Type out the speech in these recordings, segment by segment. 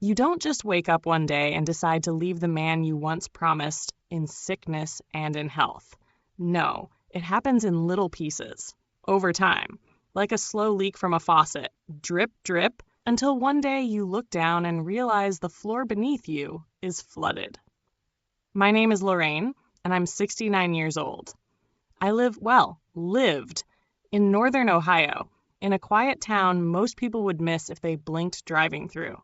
You don't just wake up one day and decide to leave the man you once promised in sickness and in health. No, it happens in little pieces, over time, like a slow leak from a faucet, drip, drip, until one day you look down and realize the floor beneath you is flooded. My name is Lorraine, and I'm 69 years old. I lived in northern Ohio, in a quiet town most people would miss if they blinked driving through.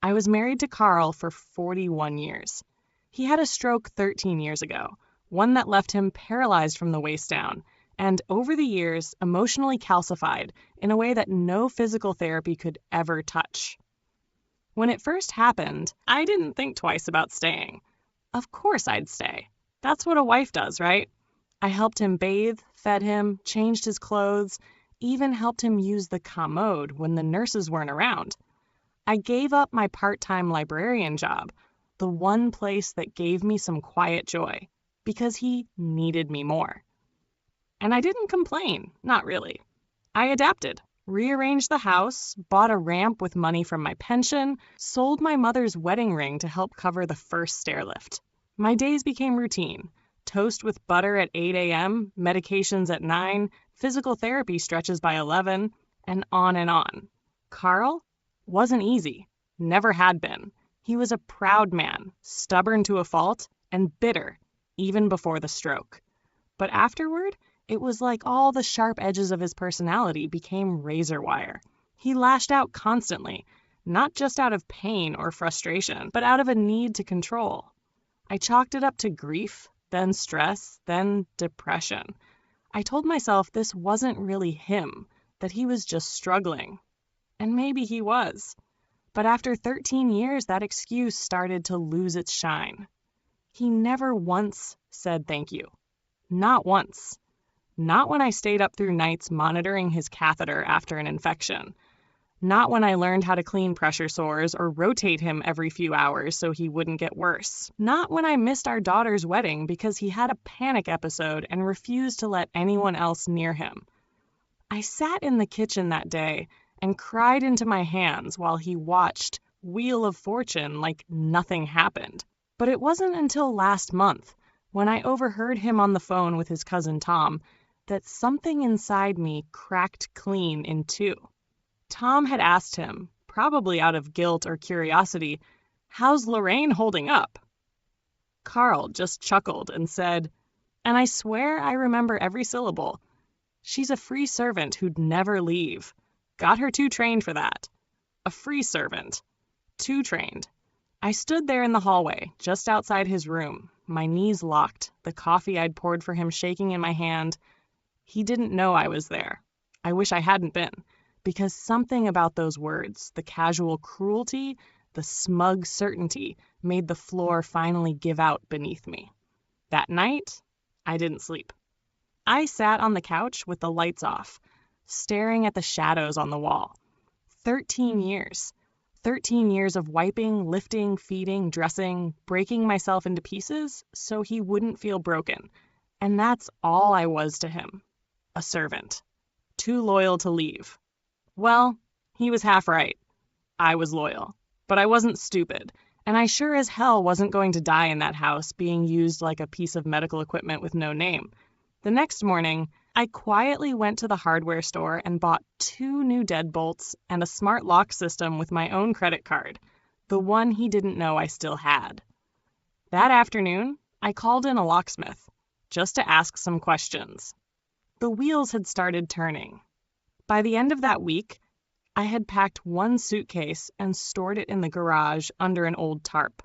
I was married to Carl for 41 years. He had a stroke 13 years ago, one that left him paralyzed from the waist down, and over the years, emotionally calcified in a way that no physical therapy could ever touch. When it first happened, I didn't think twice about staying. Of course I'd stay. That's what a wife does, right? I helped him bathe, fed him, changed his clothes, even helped him use the commode when the nurses weren't around. I gave up my part-time librarian job, the one place that gave me some quiet joy, because he needed me more. And I didn't complain, not really. I adapted, rearranged the house, bought a ramp with money from my pension, sold my mother's wedding ring to help cover the first stair lift. My days became routine. Toast with butter at 8 a.m., medications at 9, physical therapy stretches by 11, and on and on. Carl wasn't easy, never had been. He was a proud man, stubborn to a fault, and bitter, even before the stroke. But afterward, it was like all the sharp edges of his personality became razor wire. He lashed out constantly, not just out of pain or frustration, but out of a need to control. I chalked it up to grief, then stress, then depression. I told myself this wasn't really him, that he was just struggling. And maybe he was. But after 13 years, that excuse started to lose its shine. He never once said thank you. Not once. Not when I stayed up through nights monitoring his catheter after an infection. Not when I learned how to clean pressure sores or rotate him every few hours so he wouldn't get worse. Not when I missed our daughter's wedding because he had a panic episode and refused to let anyone else near him. I sat in the kitchen that day and cried into my hands while he watched Wheel of Fortune like nothing happened. But it wasn't until last month, when I overheard him on the phone with his cousin Tom, that something inside me cracked clean in two. Tom had asked him, probably out of guilt or curiosity, "How's Lorraine holding up?" Carl just chuckled and said, and I swear I remember every syllable, "She's a free servant who'd never leave. Got her too trained for that." A free servant. Too trained. I stood there in the hallway, just outside his room, my knees locked, the coffee I'd poured for him shaking in my hand. He didn't know I was there. I wish I hadn't been, because something about those words, the casual cruelty, the smug certainty, made the floor finally give out beneath me. That night, I didn't sleep. I sat on the couch with the lights off, staring at the shadows on the wall. 13 years. 13 years of wiping, lifting, feeding, dressing, breaking myself into pieces so he wouldn't feel broken. And that's all I was to him. A servant. Too loyal to leave. Well, he was half right. I was loyal. But I wasn't stupid. And I sure as hell wasn't going to die in that house being used like a piece of medical equipment with no name. The next morning, I quietly went to the hardware store and bought 2 new deadbolts and a smart lock system with my own credit card, the one he didn't know I still had. That afternoon, I called in a locksmith, just to ask some questions. The wheels had started turning. By the end of that week, I had packed 1 suitcase and stored it in the garage under an old tarp.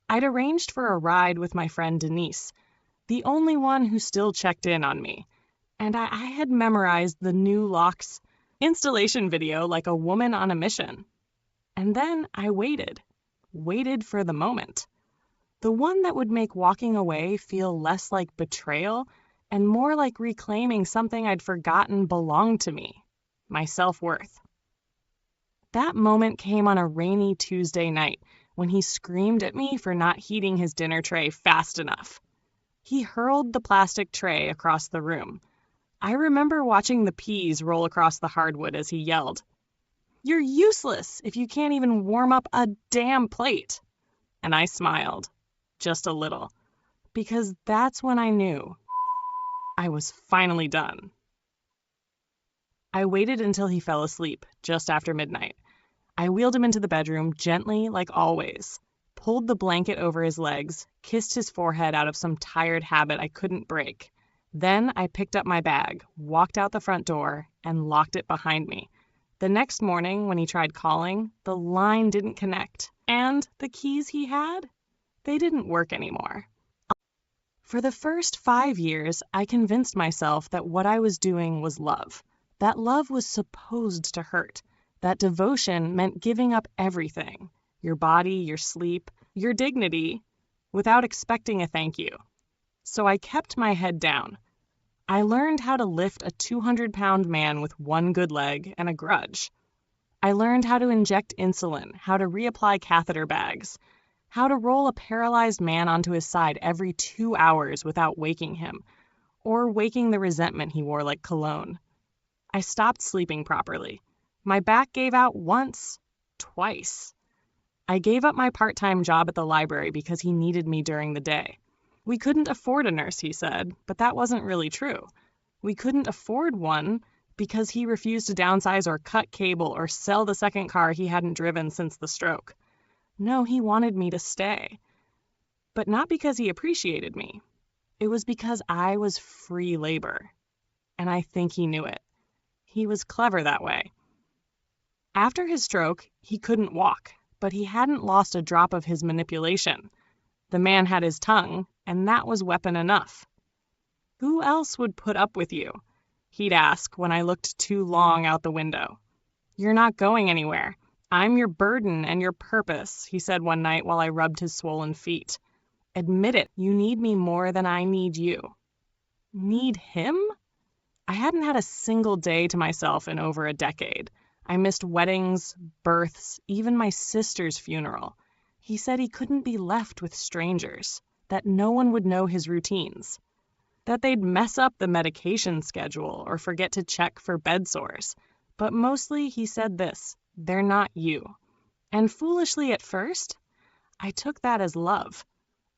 I'd arranged for a ride with my friend Denise, the only one who still checked in on me, and I had memorized the new lock's installation video like a woman on a mission. And then I waited for the moment. The one that would make walking away feel less like betrayal and more like reclaiming something I'd forgotten belonged to me, my self-worth. That moment came on a rainy Tuesday night when he screamed at me for not heating his dinner tray fast enough. He hurled the plastic tray across the room. I remember watching the peas roll across the hardwood as he yelled. You're useless if you can't even warm up a damn plate. And I smiled, just a little, because that's when I knew I was finally done. I waited until he fell asleep, just after midnight. I wheeled him into the bedroom, gently, like always, pulled the blanket over his legs, kissed his forehead out of some tired habit I couldn't break. Then I picked up my bag, walked out the front door, and locked it behind me. The next morning, when he tried calling, the line didn't connect, and the keys he had, they didn't work anymore. For the first 5 years, I convinced myself that what I was doing was love. That love was supposed to hurt. That devotion meant giving up everything, your body, your sleep, your dignity, without expecting a thank you. So I kept my head down. I learned how to lift a 200-pound man with one good leg and a grudge. I learned how to inject insulin, how to reapply catheter bags, how to roll a paralyzed man onto his side every 2 hours without waking him, or waking the resentment he wore like cologne. I stopped sleeping properly. My back gave out once, twice. I gave up my part-time job at the library because he needed me during the day. We couldn't afford a nurse, he said, but that wasn't really true. We couldn't afford one because he refused to downsize or cut cable or sell the second car he hadn't driven since the stroke. No, he wanted me to stay. But not because he appreciated me. It was because I was free labor. And I think he knew it. He was clever that way. After his stroke, he couldn't walk, but he hadn't lost a drop of his manipulation. The man had his tongue, and that was weapon enough. Who else would put up with you? He'd ask when I looked too long out the window. You're not going anywhere. I'm your burden and your purpose, he said one night while I rubbed his swollen feet. Admit it, you need me more than I need you. Need him? I hadn't had a single day to myself in over a decade. I missed weddings, births, even my sister's funeral. He said he couldn't be left with strangers, that no one would know his routines, that they'd mess up the medication schedule or forget to check for bed sores. But mostly he said this, they're not you. And foolishly at first, I took that as love,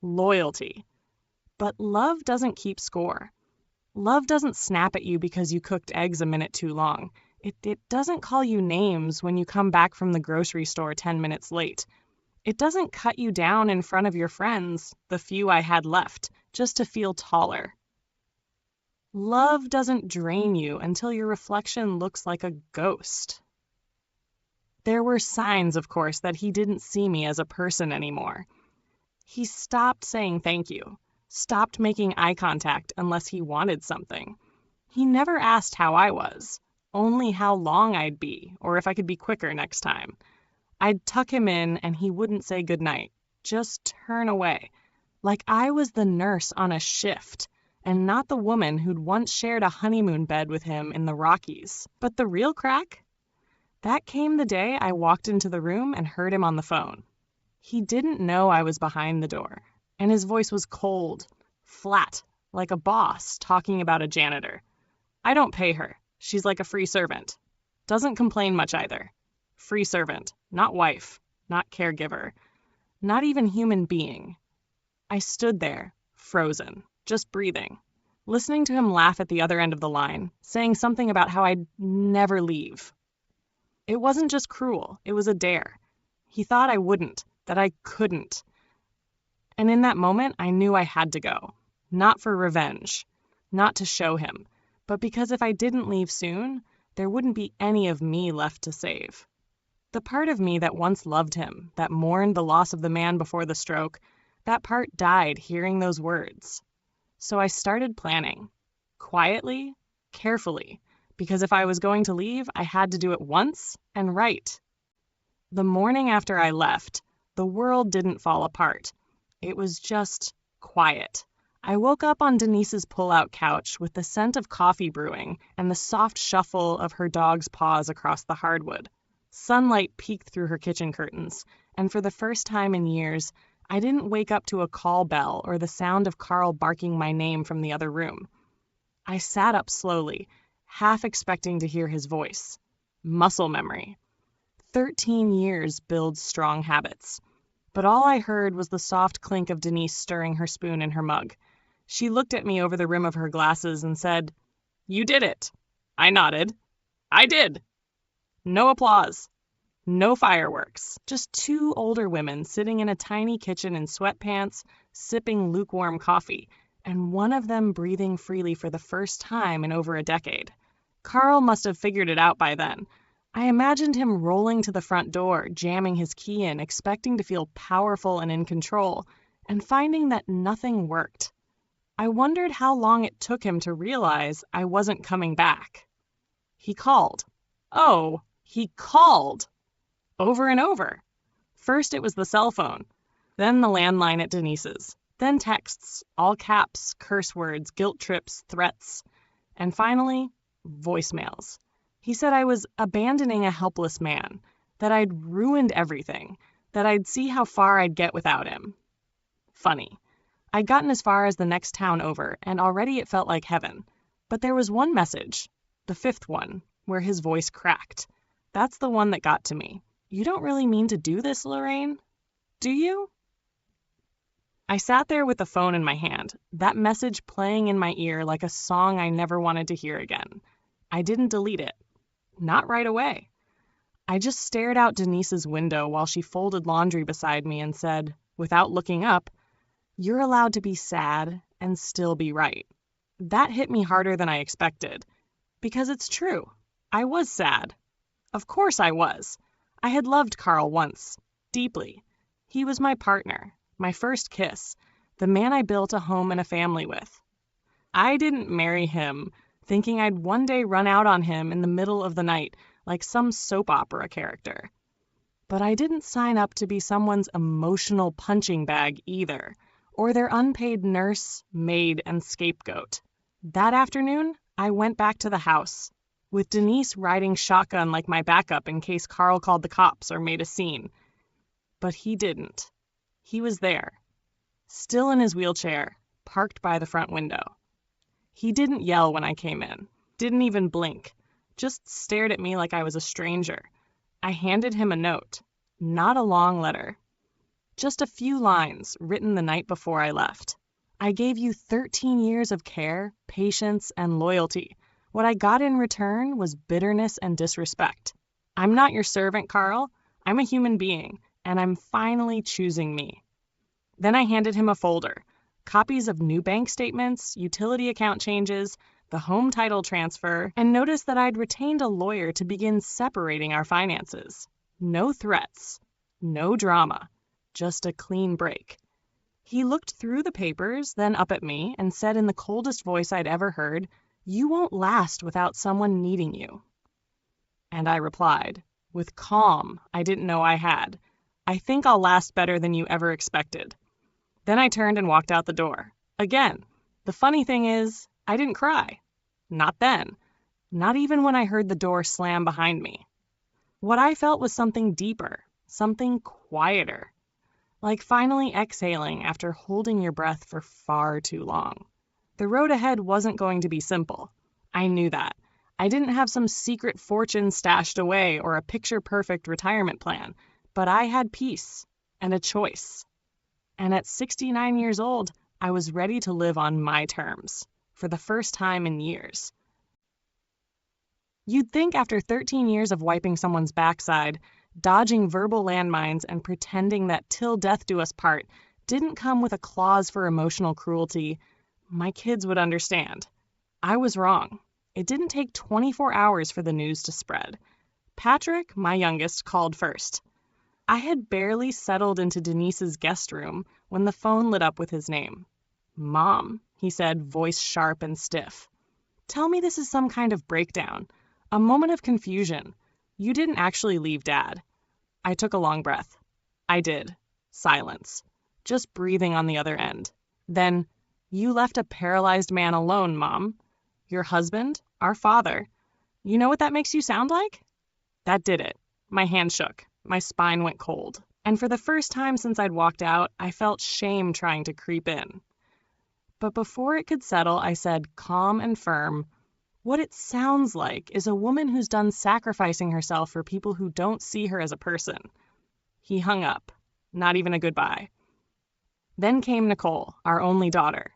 loyalty. But love doesn't keep score. Love doesn't snap at you because you cooked eggs a minute too long. It doesn't call you names when you come back from the grocery store 10 minutes late. It doesn't cut you down in front of your friends, the few I had left, just to feel taller. Love doesn't drain you until your reflection looks like a ghost. There were signs, of course, that he didn't see me as a person anymore. He stopped saying thank you, stopped making eye contact unless he wanted something. He never asked how I was, only how long I'd be, or if I could be quicker next time. I'd tuck him in and he wouldn't say goodnight, just turn away, like I was the nurse on a shift, and not the woman who'd once shared a honeymoon bed with him in the Rockies. But the real crack? That came the day I walked into the room and heard him on the phone. He didn't know I was behind the door, and his voice was cold, flat, like a boss talking about a janitor. I don't pay her. She's like a free servant. Doesn't complain much either. Free servant, not wife, not caregiver, not even human being. I stood there, frozen, just breathing, listening to him laugh at the other end of the line, saying something about how I'd never leave. It wasn't just cruel, it was a dare. He thought I wouldn't, that I couldn't. And in that moment, I knew I had to go. Not for revenge, not to show him, but because if I didn't leave soon, there wouldn't be any of me left to save. The part of me that once loved him, that mourned the loss of the man before the stroke, that part died hearing those words. So I started planning, quietly, carefully, because if I was going to leave, I had to do it once and right. The morning after I left, the world didn't fall apart. It was just quiet. I woke up on Denise's pull-out couch with the scent of coffee brewing and the soft shuffle of her dog's paws across the hardwood. Sunlight peeked through her kitchen curtains, and for the first time in years, I didn't wake up to a call bell or the sound of Carl barking my name from the other room. I sat up slowly, half expecting to hear his voice. Muscle memory. 13 years builds strong habits. But all I heard was the soft clink of Denise stirring her spoon in her mug. She looked at me over the rim of her glasses and said, "You did it." I nodded. I did. No applause. No fireworks. Just two older women sitting in a tiny kitchen in sweatpants, sipping lukewarm coffee, and one of them breathing freely for the first time in over a decade. Carl must have figured it out by then. I imagined him rolling to the front door, jamming his key in, expecting to feel powerful and in control, and finding that nothing worked. I wondered how long it took him to realize I wasn't coming back. He called. Oh, he called! Over and over. First it was the cell phone, then the landline at Denise's, then texts, all caps, curse words, guilt trips, threats, and finally, voicemails. He said I was abandoning a helpless man, that I'd ruined everything, that I'd see how far I'd get without him. Funny. I'd gotten as far as the next town over, and already it felt like heaven. But there was one message, the fifth one, where his voice cracked. That's the one that got to me. You don't really mean to do this, Lorraine? Do you? I sat there with the phone in my hand, that message playing in my ear like a song I never wanted to hear again. I didn't delete it. Not right away. I just stared out Denise's window while she folded laundry beside me and said, without looking up, "You're allowed to be sad and still be right." That hit me harder than I expected. Because it's true. I was sad. Of course I was. I had loved Carl once, deeply. He was my partner, my first kiss, the man I built a home and a family with. I didn't marry him thinking I'd one day run out on him in the middle of the night like some soap opera character. But I didn't sign up to be someone's emotional punching bag either, or their unpaid nurse, maid, and scapegoat. That afternoon, I went back to the house, with Denise riding shotgun like my backup in case Carl called the cops or made a scene. But he didn't. He was there, still in his wheelchair, parked by the front window. He didn't yell when I came in, didn't even blink, just stared at me like I was a stranger. I handed him a note, not a long letter. Just a few lines written the night before I left. I gave you 13 years of care, patience, and loyalty. What I got in return was bitterness and disrespect. I'm not your servant, Carl. I'm a human being, and I'm finally choosing me. Then I handed him a folder, copies of new bank statements, utility account changes, the home title transfer, and noticed that I'd retained a lawyer to begin separating our finances. No threats, no drama, just a clean break. He looked through the papers, then up at me, and said in the coldest voice I'd ever heard, "You won't last without someone needing you." And I replied, with calm I didn't know I had, "I think I'll last better than you ever expected." Then I turned and walked out the door. Again, the funny thing is, I didn't cry. Not then. Not even when I heard the door slam behind me. What I felt was something deeper, something quieter. Like finally exhaling after holding your breath for far too long. The road ahead wasn't going to be simple. I knew that. I didn't have some secret fortune stashed away or a picture-perfect retirement plan, but I had peace and a choice. And at 69 years old, I was ready to live on my terms, for the first time in years. You'd think after 13 years of wiping someone's backside, dodging verbal landmines and pretending that till death do us part didn't come with a clause for emotional cruelty, my kids would understand. I was wrong. It didn't take 24 hours for the news to spread. Patrick, my youngest, called first. I had barely settled into Denise's guest room when the phone lit up with his name. "Mom," he said, voice sharp and stiff. "Tell me this is some kind of breakdown. A moment of confusion. You didn't actually leave Dad." I took a long breath. I did. Silence. Just breathing on the other end. Then, "You left a paralyzed man alone, Mom. Your husband, our father. You know what that makes you sound like?" That did it. My hand shook. My spine went cold. And for the first time since I'd walked out, I felt shame trying to creep in. But before it could settle, I said, calm and firm, What it sounds like is a woman who's done sacrificing herself for people who don't see her as a person. He hung up. Not even a goodbye. Then came Nicole, our only daughter.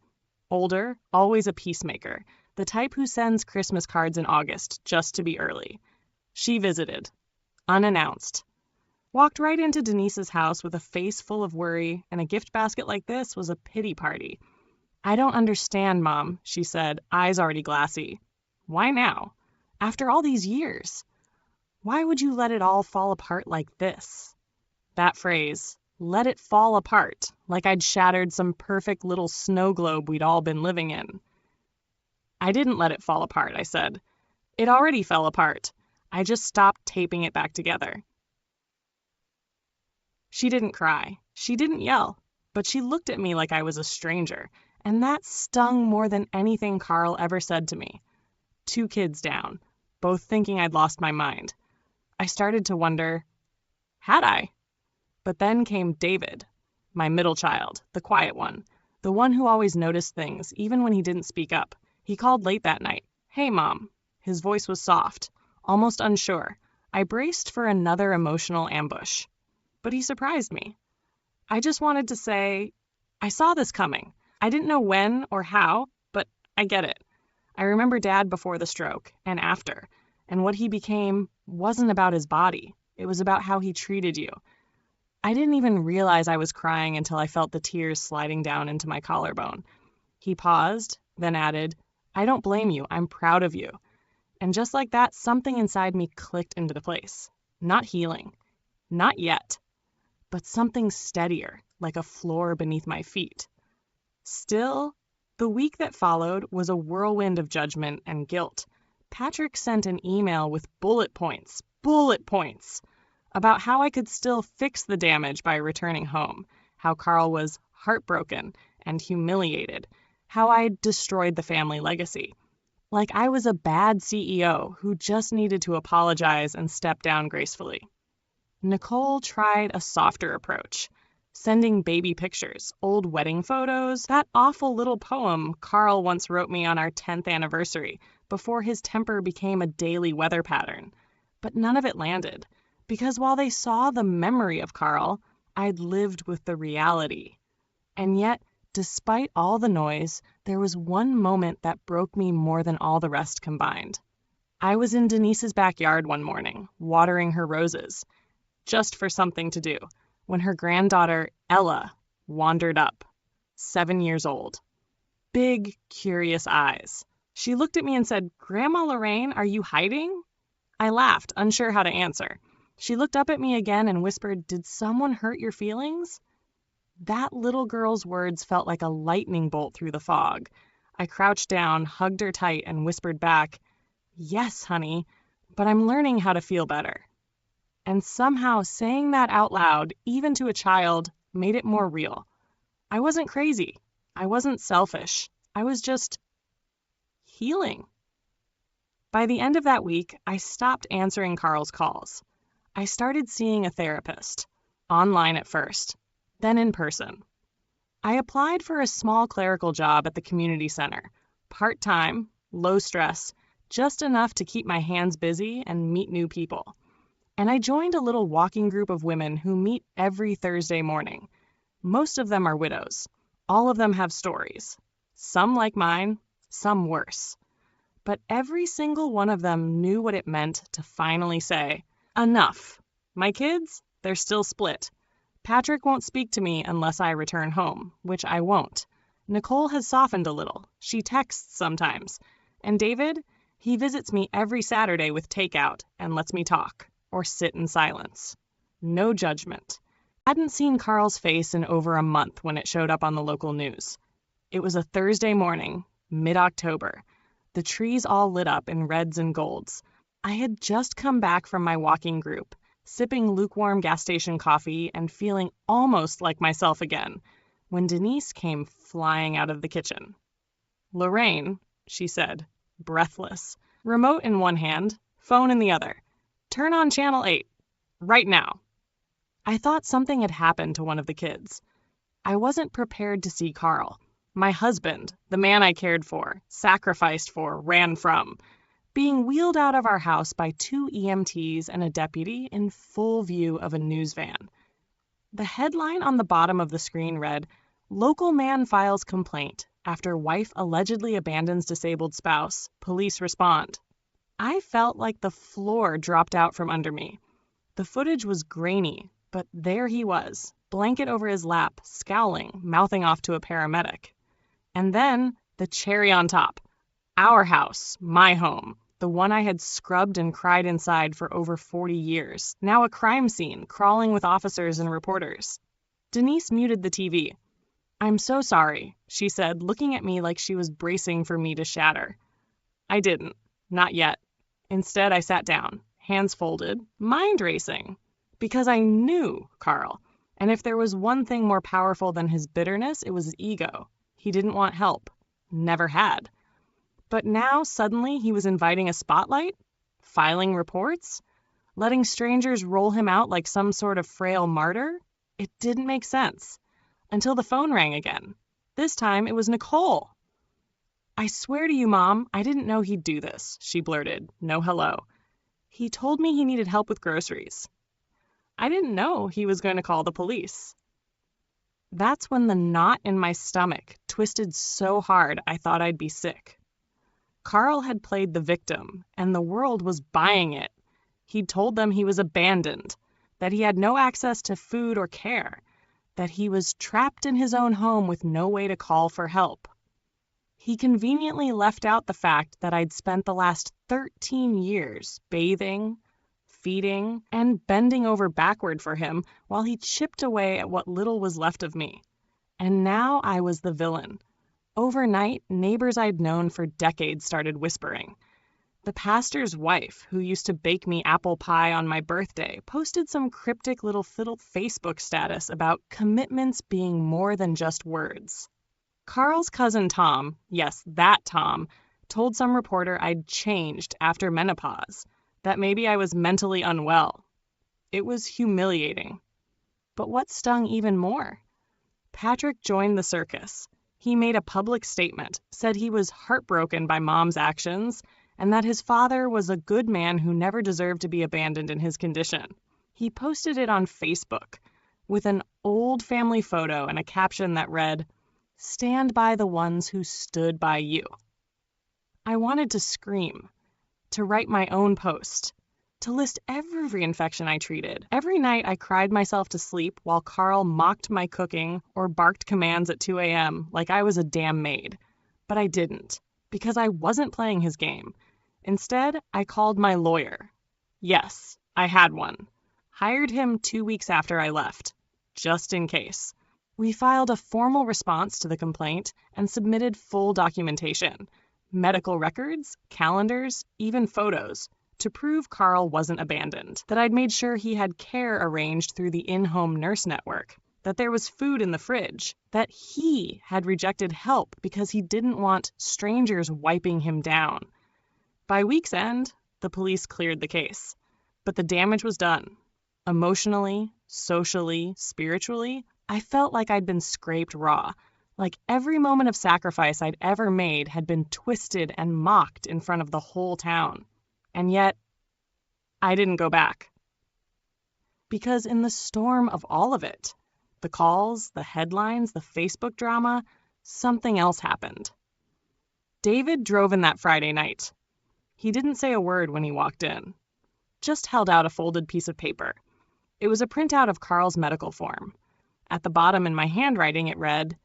Older, always a peacemaker, the type who sends Christmas cards in August just to be early. She visited, unannounced. Walked right into Denise's house with a face full of worry, and a gift basket like this was a pity party. "I don't understand, Mom," she said, eyes already glassy. "Why now? After all these years? Why would you let it all fall apart like this?" That phrase, "let it fall apart," like I'd shattered some perfect little snow globe we'd all been living in. "I didn't let it fall apart," I said. "It already fell apart. I just stopped taping it back together." She didn't cry. She didn't yell. But she looked at me like I was a stranger, and that stung more than anything Carl ever said to me. 2 kids down, both thinking I'd lost my mind. I started to wonder, had I? But then came David, my middle child, the quiet one, the one who always noticed things, even when he didn't speak up. He called late that night. "Hey, Mom." His voice was soft, almost unsure. I braced for another emotional ambush. But he surprised me. I just wanted to say, I saw this coming. I didn't know when or how, but I get it. I remember Dad before the stroke and after, and what he became wasn't about his body. It was about how he treated you. I didn't even realize I was crying until I felt the tears sliding down into my collarbone. He paused, then added, "I don't blame you. I'm proud of you." And just like that, something inside me clicked into place. Not healing. Not yet. But something steadier, like a floor beneath my feet. Still, the week that followed was a whirlwind of judgment and guilt. Patrick sent an email with bullet points, about how I could still fix the damage by returning home, how Carl was heartbroken and humiliated, how I'd destroyed the family legacy. Like I was a bad CEO who just needed to apologize and step down gracefully. Nicole tried a softer approach, sending baby pictures, old wedding photos, that awful little poem Carl once wrote me on our 10th anniversary before his temper became a daily weather pattern. But none of it landed, because while they saw the memory of Carl, I'd lived with the reality. And yet, despite all the noise, there was one moment that broke me more than all the rest combined. I was in Denise's backyard one morning, watering her roses, just for something to do, when her granddaughter, Ella, wandered up, 7 years old. Big, curious eyes. She looked at me and said, "Grandma Lorraine, are you hiding?" I laughed, unsure how to answer. She looked up at me again and whispered, "Did someone hurt your feelings?" That little girl's words felt like a lightning bolt through the fog. I crouched down, hugged her tight, and whispered back, "Yes, honey, but I'm learning how to feel better." And somehow saying that out loud, even to a child, made it more real. I wasn't crazy. I wasn't selfish. I was just healing. By the end of that week, I stopped answering Carl's calls. I started seeing a therapist, online at first, then in person. I applied for a small clerical job at the community center, part-time, low stress, just enough to keep my hands busy and meet new people. And I joined a little walking group of women who meet every Thursday morning. Most of them are widows. All of them have stories. Some like mine, some worse. But every single one of them knew what it meant to finally say, "Enough. My kids, they're still split. Patrick won't speak to me unless I return home, which I won't. Nicole has softened a little. She texts sometimes. And David, he visits me every Saturday with takeout and lets me talk. Or sit in silence. No judgment." I hadn't seen Carl's face in over a month when it showed up on the local news. It was a Thursday morning, mid-October. The trees all lit up in reds and golds. I had just come back from my walking group, sipping lukewarm gas station coffee and feeling almost like myself again, when Denise came flying out of the kitchen. "Lorraine," she said, breathless, remote in one hand, phone in the other. "Turn on Channel 8, right now." I thought something had happened to one of the kids. I wasn't prepared to see Carl, my husband, the man I cared for, sacrificed for, ran from. being wheeled out of our house by 2 EMTs and a deputy in full view of a news van. The headline on the bottom of the screen read, "Local man files complaint. After wife allegedly abandons disabled spouse. Police respond." I felt like the floor dropped out from under me. The footage was grainy, but there he was, blanket over his lap, scowling, mouthing off to a paramedic. And then, the cherry on top. Our house, my home, the one I had scrubbed and cried inside for over 40 years, now a crime scene, crawling with officers and reporters. Denise muted the TV. "I'm so sorry," she said, looking at me like she was bracing for me to shatter. I didn't. Not yet. Instead, I sat down, hands folded, mind racing. Because I knew Carl, and if there was one thing more powerful than his bitterness, it was his ego. He didn't want help. Never had. But now, suddenly, he was inviting a spotlight? Filing reports? Letting strangers roll him out like some sort of frail martyr? It didn't make sense. Until the phone rang again. This time, it was Nicole. "I swear to you, Mom, I didn't know he'd do this," she blurted. No hello. "He told me he needed help with groceries." I didn't know he was going to call the police. That's when the knot in my stomach twisted so hard I thought I'd be sick. Carl had played the victim, and the world was buying it. He'd told them he was abandoned, that he had no access to food or care, that he was trapped in his own home with no way to call for help. He conveniently left out the fact that I'd spent the last 13 years bathing, feeding, and bending over backward for him while he chipped away at what little was left of me. And now I was the villain. Overnight, neighbors I'd known for decades started whispering. The pastor's wife, who used to bake me apple pie on my birthday, posted some cryptic little fiddle Facebook status about commitments being more than just words. Carl's cousin Tom, yes, that Tom, told some reporter I'd changed after menopause, that maybe I was mentally unwell. It was humiliating. But what stung even more? Patrick joined the circus. He made a public statement, said he was heartbroken by Mom's actions, and that his father was a good man who never deserved to be abandoned in his condition. He posted it on Facebook with an old family photo and a caption that read, "Stand by the ones who stood by you." I wanted to scream, to write my own post, to list every infection I treated. Every night I cried myself to sleep while Carl mocked my cooking or barked commands at 2 a.m. like I was a damn maid. But I didn't, because I wasn't playing his game. Instead, I called my lawyer. Yes, I had one. Hired him 2 weeks after I left, just in case. We filed a formal response to the complaint and submitted full documentation, medical records, calendars, even photos, to prove Carl wasn't abandoned, that I'd made sure he had care arranged through the in-home nurse network, that there was food in the fridge, that he had rejected help because he didn't want strangers wiping him down. By week's end, the police cleared the case, but the damage was done. Emotionally, socially, spiritually, I felt like I'd been scraped raw, like every moment of sacrifice I'd ever made had been twisted and mocked in front of the whole town. And yet, I didn't go back. Because in the storm of all of it, the calls, the headlines, the Facebook drama, something else happened. David drove in that Friday night. He didn't say a word when he walked in, just held out a folded piece of paper. It was a printout of Carl's medical form. At the bottom in my handwriting, it read,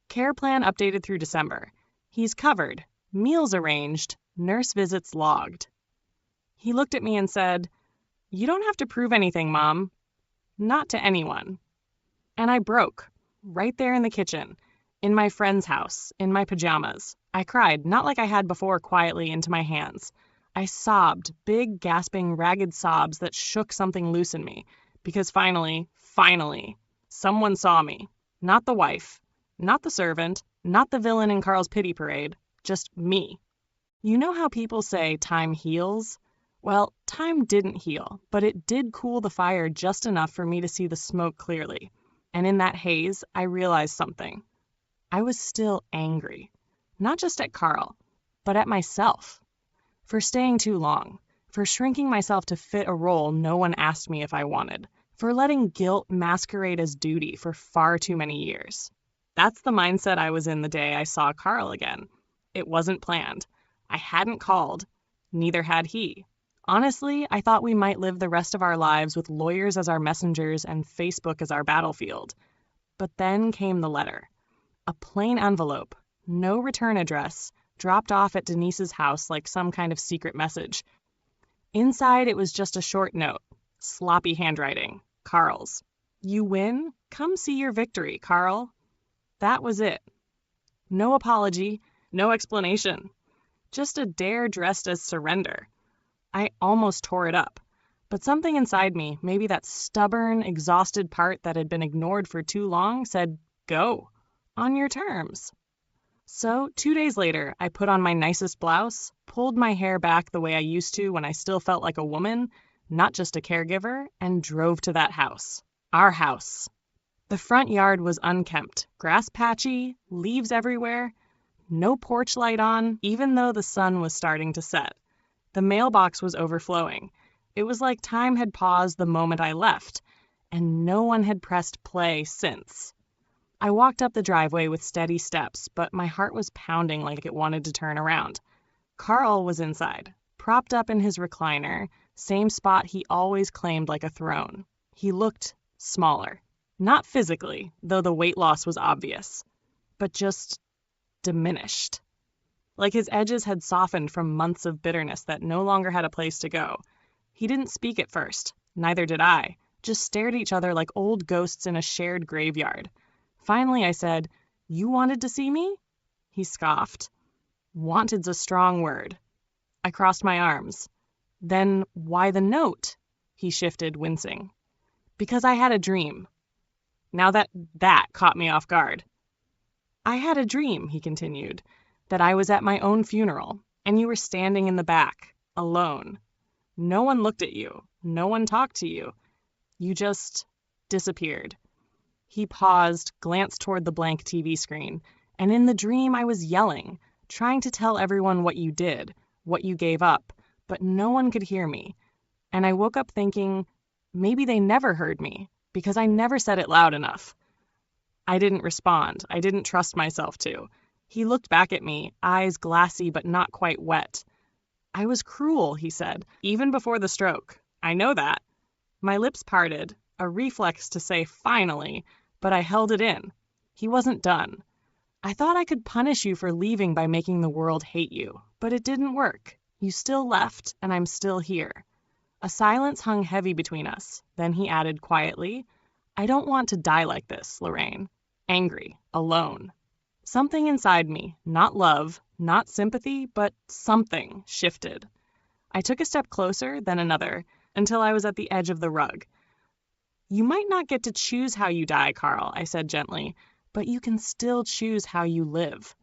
"Care plan updated through December. He's covered. Meals arranged. Nurse visits logged." He looked at me and said, "You don't have to prove anything, Mom. Not to anyone." And I broke, right there in the kitchen, in my friend's house, in my pajamas. I cried, not like I had before, quietly into my hands. I sobbed, big, gasping, ragged sobs that shook something loose in me, because finally, someone saw me. Not the wife, not the servant, not the villain in Carl's pity parade, just me. You know how people say time heals? Well, time didn't heal, but it did cool the fire just enough for me to see the smoke clearly. And in that haze, I realized something. I was still angry. Not just at Carl, but at myself. for staying too long, for shrinking myself to fit a role no one asked me if I wanted, for letting guilt masquerade as duty for far too many years. That's the mindset I was in the day I saw Carl again. It wasn't planned. I hadn't called. Neither had he. Honestly, I thought we might live the rest of our lives with lawyers as our messengers and Facebook as our battlefield. But then came the letter. A plain envelope, no return address, dropped off at Denise's house like some kind of secret message. Inside, it was just a short note, sloppy handwriting, Carl's. "You win? Come see your victory, Carl." That was it. No apology, no explanation. Just a dare dressed as surrender. I almost tore it up. But something inside me, maybe that stubborn, exhausted part that had been ignored for too long, said, "Go. On your terms." So 2 days later, I put on my nicest blouse, pulled my hair back the way I used to when I still felt like a woman, not just a caregiver, and drove to that house. Our house. The front yard was unkempt, grass patchy, leaves everywhere, no porch light on, even though the sun was starting to set. The mailbox was overflowing. It was like time had paused the moment I left, and no one had pressed play since. I walked up the driveway with steady steps, but my heart was pounding like it wanted to turn around. Carl was inside, propped up in his recliner, same spot he always claimed like a throne. He looked smaller. Not physically, though the weight loss was obvious, but just diminished. Like his edges had softened from months of bitterness that no longer had a place to go. He didn't speak at first, neither did I, just stared at each other like old ghosts in a shared graveyard. Finally I said, "You wanted to see me?" He scoffed. "Wanted's a strong word." I crossed my arms. "Then why the note?" He shifted, wincing. "Because I had a dream." Now that caught me off guard. "I had a dream," he continued, "that I was at my own funeral, and you were standing in the back, alone. No one looked at you. No one talked to you. You just disappeared." He paused, glanced toward the blank TV screen, and in the dream I was yelling, trying to tell everyone what you did, what you gave up, but no one could hear me. And I woke up thinking, maybe they never heard me, because I never said it loud enough. I didn't respond. I didn't trust myself to. He looked back at me, eyes glassy but not quite wet. "I was cruel," he said, "even before the stroke. I know that." My lips parted, a reflex to say finally, but I held it in. He wasn't done. "I thought I could punish you for leaving by making the world hate you, but it didn't work. You still left, and I'm still here." A silence hung heavy between us. Then he added quietly, "I don't want to die like this, Lorraine. Angry, alone." Something inside me, not love, not sympathy, but something, shifted. I took a step closer, then another, until I was at the edge of the rug. "You might not get to choose how you die, Carl," I said gently, "but you can still choose how you live."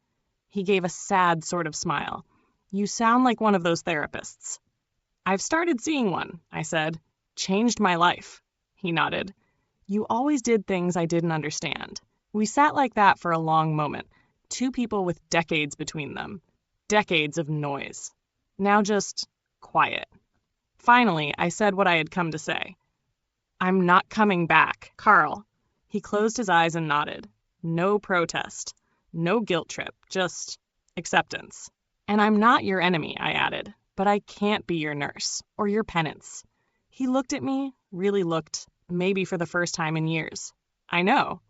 He gave a sad sort of smile. "You sound like one of those therapists." "I've started seeing one," I said. "Changed my life." He nodded. "You always did things I didn't understand." We sat like that for a long moment, two people with decades between them, decades of noise. Now just quiet. Finally, I said what I had come to say. "I'm not coming back, Carl." He closed his eyes and nodded. No protest, no guilt trip, just acceptance. "And I'm not your enemy," I added, "but I can't be your nurse or your penance." He looked at me, really looked, maybe for the first time in years. I know.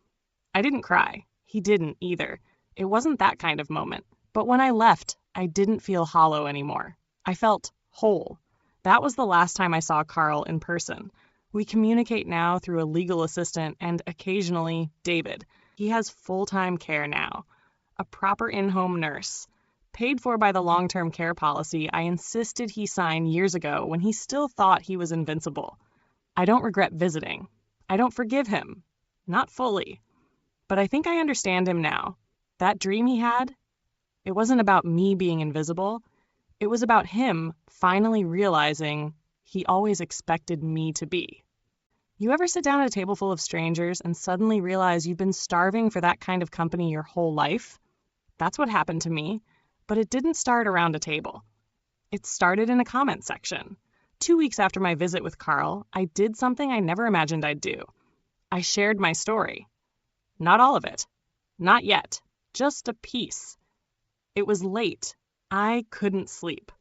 I didn't cry. He didn't either. It wasn't that kind of moment. But when I left, I didn't feel hollow anymore. I felt whole. That was the last time I saw Carl in person. We communicate now through a legal assistant and occasionally David. He has full-time care now. A proper in-home nurse. Paid for by the long-term care policy I insisted he sign years ago when he still thought he was invincible. I don't regret visiting. I don't forgive him. Not fully. But I think I understand him now. That dream he had, it wasn't about me being invisible. It was about him finally realizing he always expected me to be. You ever sit down at a table full of strangers and suddenly realize you've been starving for that kind of company your whole life? That's what happened to me, but it didn't start around a table. It started in a comment section. 2 weeks after my visit with Carl, I did something I never imagined I'd do. I shared my story. Not all of it. Not yet. Just a piece. It was late. I couldn't sleep.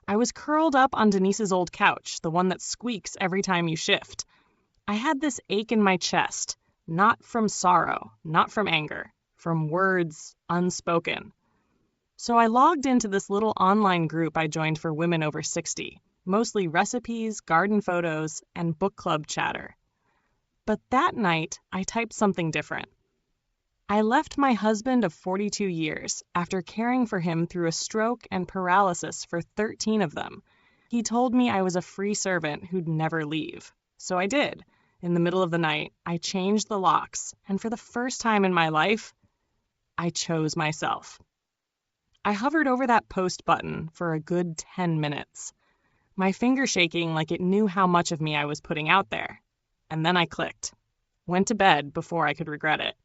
I was curled up on Denise's old couch, the one that squeaks every time you shift. I had this ache in my chest, not from sorrow, not from anger, from words unspoken. So I logged into this little online group I joined for women over 60, mostly recipes, garden photos, and book club chatter. But that night, I typed something different. I left my husband of 42 years after caring for him through a stroke and paralysis for 13 of them. He told me I was a free servant who'd never leave. So I did. In the middle of the night, I changed the locks, and for the first time in my life, I chose myself. I hovered over that post button for a good 10 minutes, my finger shaking like it knew how much of me I was putting out there. And then I clicked. Went to bed before I could regret it.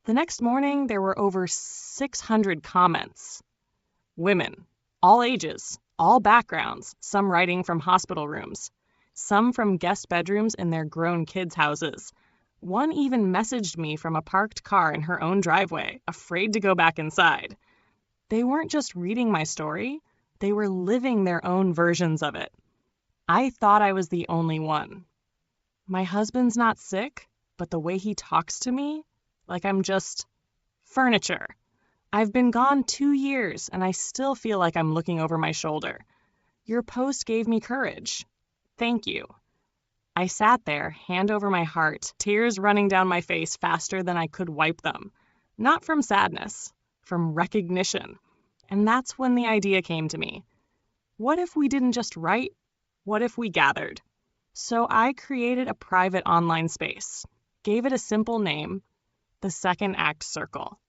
The next morning, there were over 600 comments. Women, all ages, all backgrounds, some writing from hospital rooms, some from guest bedrooms in their grown kids' houses. One even messaged me from a parked car in her own driveway, afraid to go back inside. They weren't just reading my story, they were living their own versions of it. I thought I was the only one. My husband's not sick, but the way he talks to me, like I'm just furniture. I've been gone 2 years, and I still feel like I'm looking over my shoulder. Your post gave me courage. Thank you. I sat there, hand over my heart, tears running down my face faster than I could wipe them. Not from sadness, from recognition. And that's when the idea came to me. What if we didn't just write? What if we gathered? So I created a private online space, gave it a simple name, the Second Act Circle.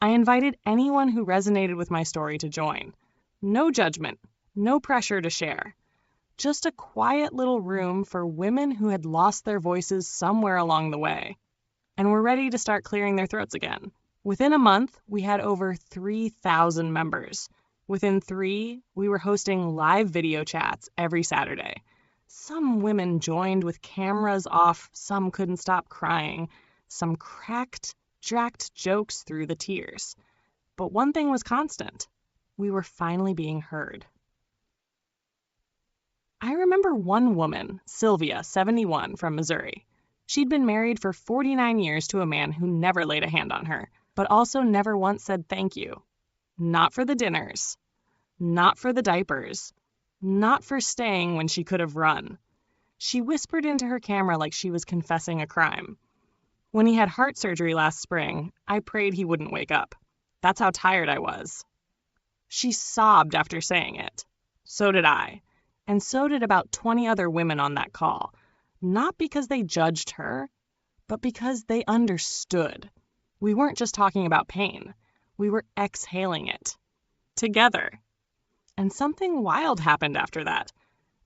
I invited anyone who resonated with my story to join. No judgment, no pressure to share. Just a quiet little room for women who had lost their voices somewhere along the way and were ready to start clearing their throats again. Within a month, we had over 3,000 members. Within 3, we were hosting live video chats every Saturday. Some women joined with cameras off, some couldn't stop crying, some cracked jokes through the tears. But one thing was constant. We were finally being heard. I remember one woman, Sylvia, 71, from Missouri. She'd been married for 49 years to a man who never laid a hand on her, but also never once said thank you. Not for the dinners. Not for the diapers. Not for staying when she could have run. She whispered into her camera like she was confessing a crime. When he had heart surgery last spring, I prayed he wouldn't wake up. That's how tired I was. She sobbed after saying it. So did I. And so did about 20 other women on that call. Not because they judged her, but because they understood. We weren't just talking about pain. We were exhaling it. Together. And something wild happened after that.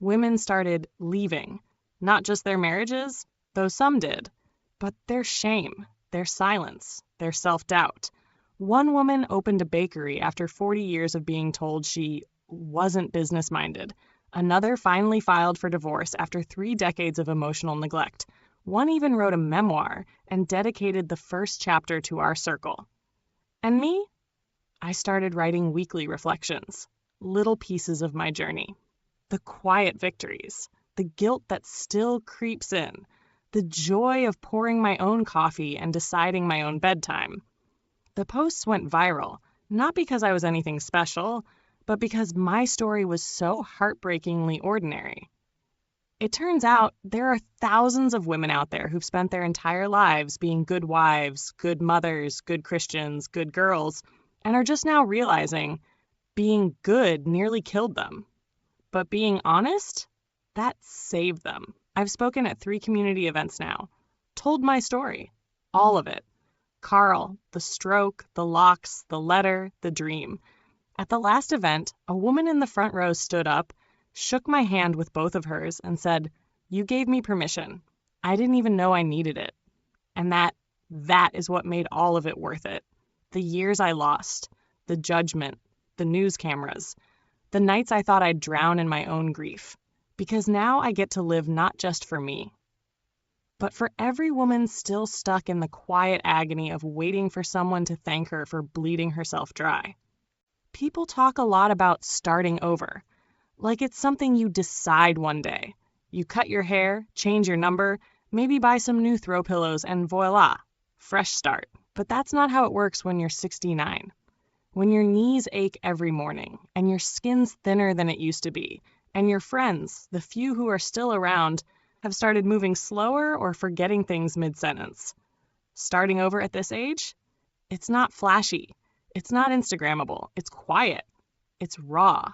Women started leaving. Not just their marriages, though some did, but their shame, their silence, their self-doubt. One woman opened a bakery after 40 years of being told she wasn't business-minded. Another finally filed for divorce after 3 decades of emotional neglect. One even wrote a memoir and dedicated the first chapter to our circle. And me? I started writing weekly reflections, little pieces of my journey. The quiet victories, the guilt that still creeps in, the joy of pouring my own coffee and deciding my own bedtime. The posts went viral, not because I was anything special, but because my story was so heartbreakingly ordinary. It turns out there are thousands of women out there who've spent their entire lives being good wives, good mothers, good Christians, good girls, and are just now realizing being good nearly killed them. But being honest, that saved them. I've spoken at 3 community events now, told my story, all of it. Carl, the stroke, the locks, the letter, the dream. At the last event, a woman in the front row stood up, shook my hand with both of hers, and said, "You gave me permission. I didn't even know I needed it." And that is what made all of it worth it. The years I lost, the judgment, the news cameras, The nights I thought I'd drown in my own grief. Because now I get to live not just for me, but for every woman still stuck in the quiet agony of waiting for someone to thank her for bleeding herself dry. People talk a lot about starting over, like it's something you decide one day. You cut your hair, change your number, maybe buy some new throw pillows, and voila, fresh start. But that's not how it works when you're 69. When your knees ache every morning, and your skin's thinner than it used to be, and your friends, the few who are still around, have started moving slower or forgetting things mid-sentence. Starting over at this age? It's not flashy. It's not Instagrammable. It's quiet. It's raw.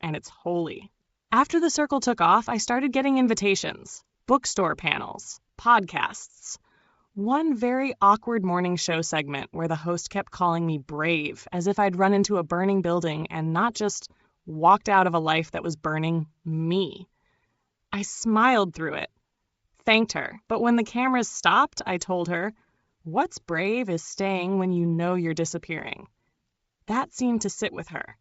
And it's holy. After the circle took off, I started getting invitations, bookstore panels, podcasts. One very awkward morning show segment where the host kept calling me brave, as if I'd run into a burning building and not just walked out of a life that was burning me. I smiled through it, thanked her, but when the cameras stopped, I told her, "What's brave is staying when you know you're disappearing." That seemed to sit with her.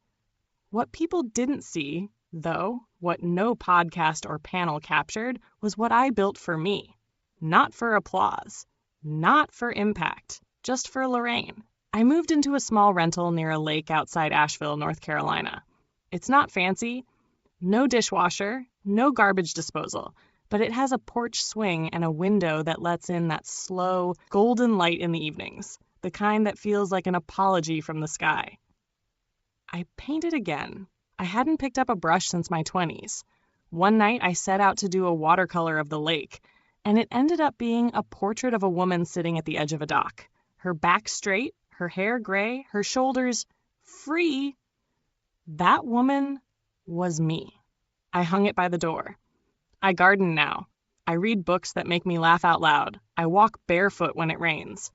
What people didn't see, though, what no podcast or panel captured, was what I built for me. Not for applause. Not for impact. Just for Lorraine. I moved into a small rental near a lake outside Asheville, North Carolina. It's not fancy. No dishwasher. No garbage disposal. But it has a porch swing and a window that lets in that slow, golden light in the evenings. The kind that feels like an apology from the sky. I painted again. I hadn't picked up a brush since my 20s. One night I set out to do a watercolor of the lake, and it ended up being a portrait of a woman sitting at the edge of a dock. Her back straight, her hair gray, her shoulders free. That woman was me. I hung it by the door. I garden now. I read books that make me laugh out loud. I walk barefoot when it rains.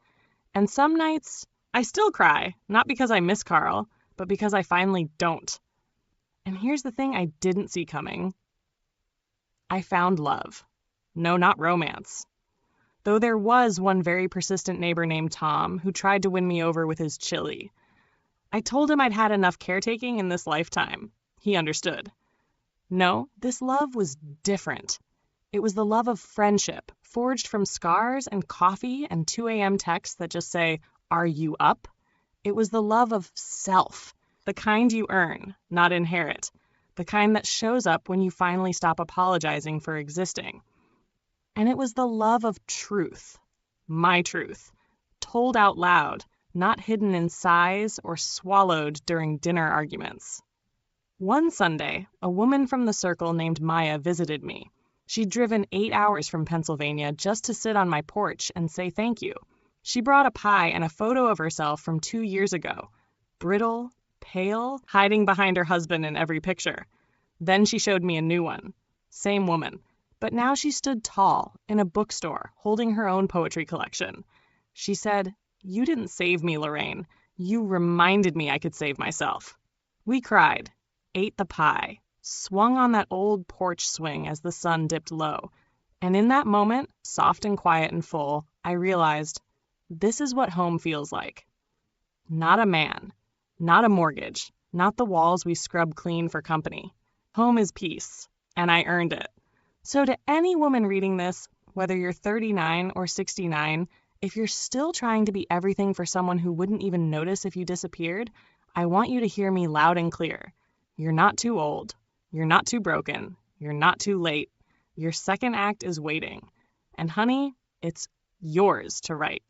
And some nights, I still cry, not because I miss Carl, but because I finally don't. And here's the thing I didn't see coming. I found love. No, not romance. Though there was one very persistent neighbor named Tom who tried to win me over with his chili. I told him I'd had enough caretaking in this lifetime. He understood. No, this love was different. It was the love of friendship, forged from scars and coffee and 2 a.m. texts that just say, "Are you up?" It was the love of self, the kind you earn, not inherit, the kind that shows up when you finally stop apologizing for existing. And it was the love of truth, my truth, told out loud, not hidden in sighs or swallowed during dinner arguments. One Sunday, a woman from the circle named Maya visited me. She'd driven 8 hours from Pennsylvania just to sit on my porch and say thank you. She brought a pie and a photo of herself from 2 years ago, brittle, pale, hiding behind her husband in every picture. Then she showed me a new one. Same woman. But now she stood tall, in a bookstore, holding her own poetry collection. She said, "You didn't save me, Lorraine. You reminded me I could save myself." We cried, ate the pie, swung on that old porch swing as the sun dipped low. And in that moment, soft and quiet and full, I realized, this is what home feels like. Not a man, not a mortgage, not the walls we scrub clean for company. Home is peace, and I earned it. So to any woman reading this, whether you're 39 or 69, if you're still trying to be everything for someone who wouldn't even notice if you disappeared, I want you to hear me loud and clear. You're not too old. You're not too broken. You're not too late. Your second act is waiting. And honey, it's yours to write.